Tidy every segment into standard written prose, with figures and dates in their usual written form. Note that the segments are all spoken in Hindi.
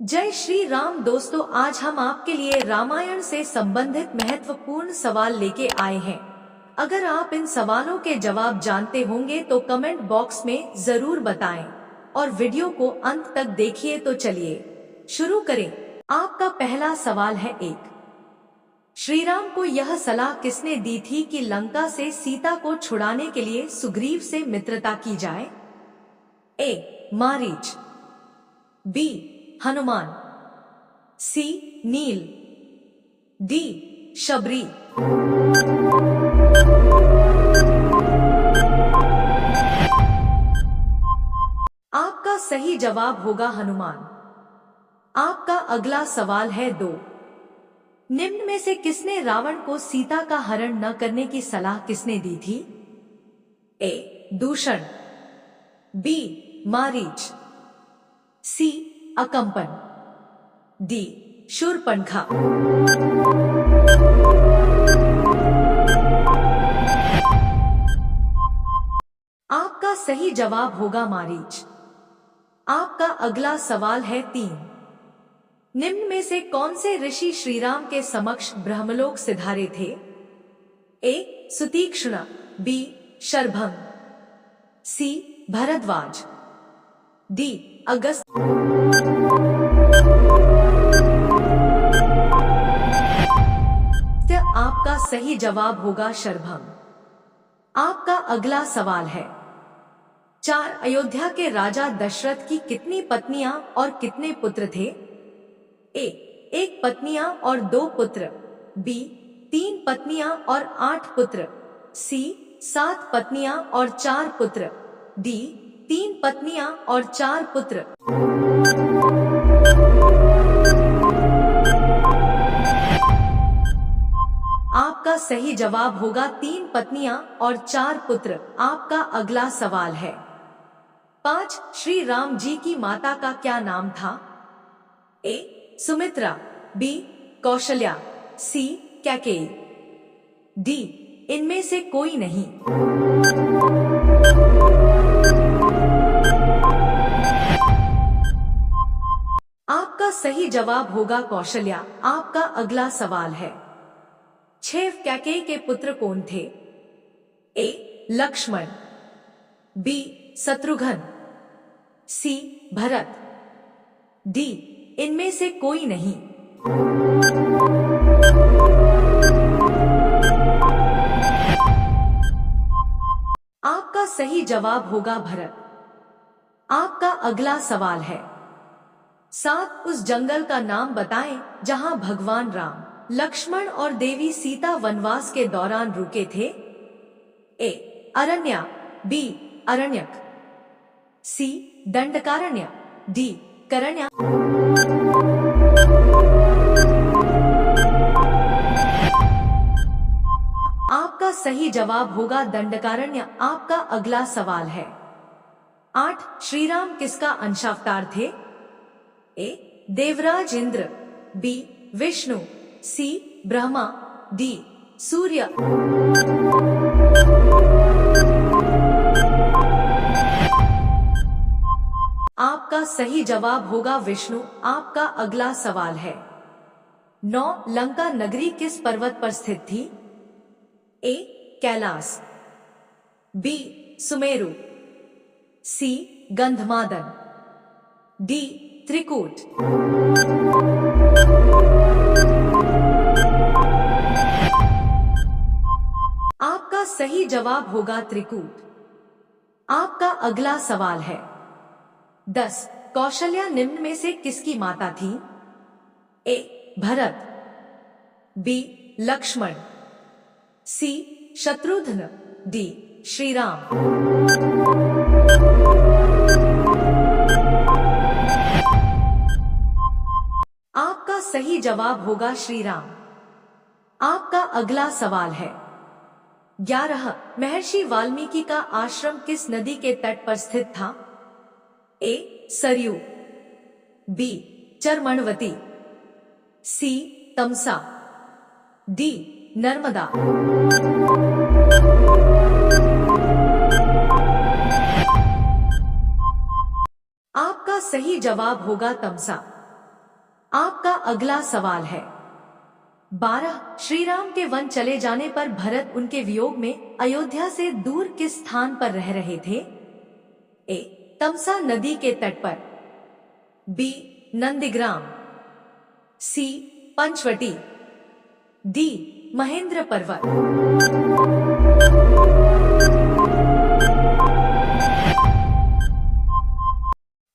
जय श्री राम दोस्तों, आज हम आपके लिए रामायण से संबंधित महत्वपूर्ण सवाल लेके आए हैं। अगर आप इन सवालों के जवाब जानते होंगे तो कमेंट बॉक्स में जरूर बताएं और वीडियो को अंत तक देखिए। तो चलिए शुरू करें। आपका पहला सवाल है श्री राम को यह सलाह किसने दी थी कि लंका से सीता को छुड़ाने के लिए सुग्रीव से मित्रता की जाए? ए. मारीच, बी. हनुमान, सी. नील, डी. शबरी। आपका सही जवाब होगा हनुमान। आपका अगला सवाल है 2। निम्न में से किसने रावण को सीता का हरण न करने की सलाह किसने दी थी? ए. दूषण, बी. मारीच, सी. अकंपन, डी. शूरपणखा। आपका सही जवाब होगा मारीच। आपका अगला सवाल है 3। निम्न में से कौन से ऋषि श्रीराम के समक्ष ब्रह्मलोक सिधारे थे? ए. सुतीक्ष्ण, बी. शरभंग, सी. भरद्वाज, डी. अगस्त। आपका सही जवाब होगा शरभंग। आपका अगला सवाल है 4। अयोध्या के राजा दशरथ की कितनी पत्नियां और कितने पुत्र थे? ए. 1 पत्नियां और 2 पुत्र, बी. 3 पत्नियां और 8 पुत्र, सी. 7 पत्नियां और 4 पुत्र, डी. 3 पत्नियां और 4 पुत्र। आपका सही जवाब होगा 3 पत्नियां और 4 पुत्र। आपका अगला सवाल है 5। श्री राम जी की माता का क्या नाम था? ए. सुमित्रा, बी. कौशल्या, सी. कैकेयी, डी. इनमें से कोई नहीं। आपका सही जवाब होगा कौशल्या। आपका अगला सवाल है 6। कैकेयी के पुत्र कौन थे? ए. लक्ष्मण, बी. शत्रुघ्न, सी. भरत, डी. इनमें से कोई नहीं। आपका सही जवाब होगा भरत। आपका अगला सवाल है 7। उस जंगल का नाम बताएं जहां भगवान राम, लक्ष्मण और देवी सीता वनवास के दौरान रुके थे? ए. अरण्या, बी. अरण्यक, सी. दंडकारण्य, डी. करण्य। आपका सही जवाब होगा दंडकारण्य। आपका अगला सवाल है 8। श्री राम किसका अंशावतार थे? ए. देवराज इंद्र, बी. विष्णु, सी. ब्रह्मा, डी. सूर्य। आपका सही जवाब होगा विष्णु। आपका अगला सवाल है 9। लंका नगरी किस पर्वत पर स्थित थी? ए. कैलाश, बी. सुमेरु, सी. गंधमादन, डी. त्रिकूट। आपका सही जवाब होगा त्रिकूट। आपका अगला सवाल है 10। कौशल्या निम्न में से किसकी माता थी? ए. भरत, बी. लक्ष्मण, सी. शत्रुघ्न, डी. श्रीराम। आपका सही जवाब होगा श्रीराम। आपका अगला सवाल है 11। महर्षि वाल्मीकि का आश्रम किस नदी के तट पर स्थित था? ए. सरयू, बी. चरमणवती, सी. तमसा, डी. नर्मदा। आपका सही जवाब होगा तमसा। आपका अगला सवाल है 12 श्री राम के वन चले जाने पर भरत उनके वियोग में अयोध्या से दूर किस स्थान पर रह रहे थे? ए. तमसा नदी के तट पर, बी. नंदीग्राम, सी. पंचवटी, डी. महेंद्र पर्वत।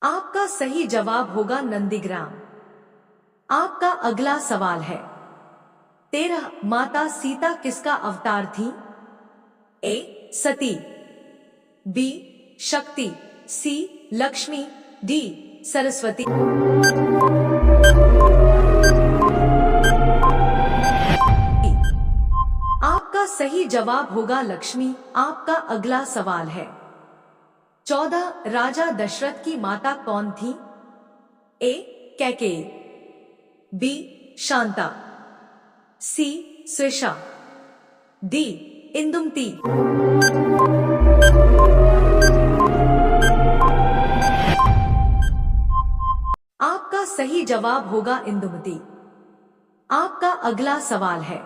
आपका सही जवाब होगा नंदीग्राम। आपका अगला सवाल है 13 माता सीता किसका अवतार थी? ए. सती, बी. शक्ति, सी. लक्ष्मी, डी. सरस्वती। आपका सही जवाब होगा लक्ष्मी। आपका अगला सवाल है 14 राजा दशरथ की माता कौन थी? ए. कैकेयी, बी. शांता, सी. स्वेशा, डी. इंदुमती। आपका सही जवाब होगा इंदुमती। आपका अगला सवाल है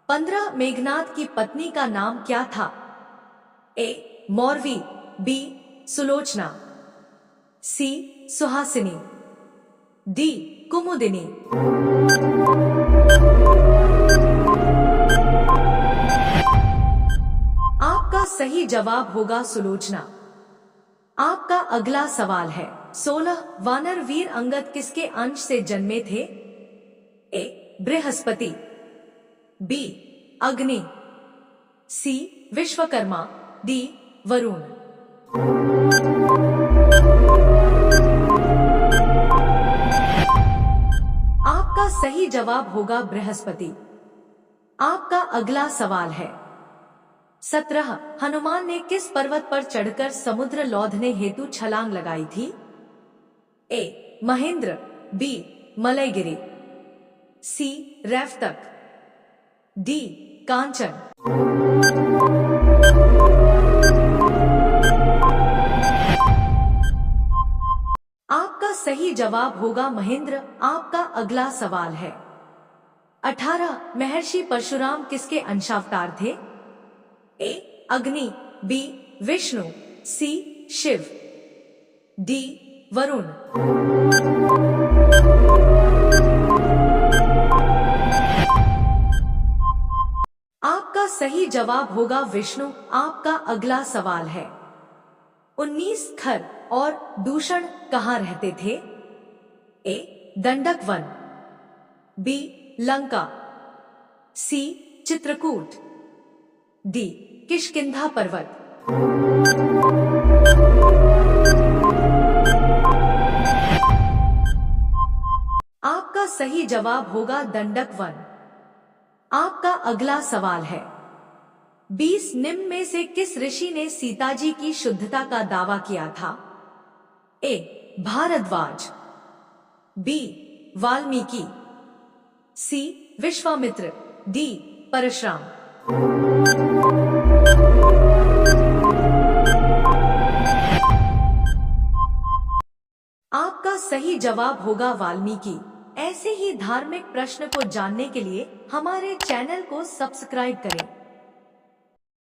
15 मेघनाद की पत्नी का नाम क्या था? ए. मौरवी, बी. सुलोचना, सी. सुहासिनी, डी. कुमुदिनी। आपका सही जवाब होगा सुलोचना। आपका अगला सवाल है 16 वानर वीर अंगद किसके अंश से जन्मे थे? ए. बृहस्पति, बी. अग्नि, सी. विश्वकर्मा, डी. वरुण। आपका सही जवाब होगा बृहस्पति। आपका अगला सवाल है 17 हनुमान ने किस पर्वत पर चढ़कर समुद्र लौधने हेतु छलांग लगाई थी? ए. महेंद्र, बी. मलयगिरी, सी. रैफतक, डी. कांचन। आपका सही जवाब होगा महेंद्र। आपका अगला सवाल है 18 महर्षि परशुराम किसके अंशावतार थे? ए. अग्नि, बी. विष्णु, सी. शिव, डी. वरुण। आपका सही जवाब होगा विष्णु। आपका अगला सवाल है 19 खर और दूषण कहाँ रहते थे? ए. दंडक वन, बी. लंका, सी. चित्रकूट, डी. किष्किंधा पर्वत। आपका सही जवाब होगा दंडक वन। आपका अगला सवाल है 20 निम्न में से किस ऋषि ने सीता जी की शुद्धता का दावा किया था? ए. भारद्वाज, बी. वाल्मीकि, सी. विश्वामित्र, डी. परशुराम। आपका सही जवाब होगा वाल्मीकि। ऐसे ही धार्मिक प्रश्न को जानने के लिए हमारे चैनल को सब्सक्राइब करें।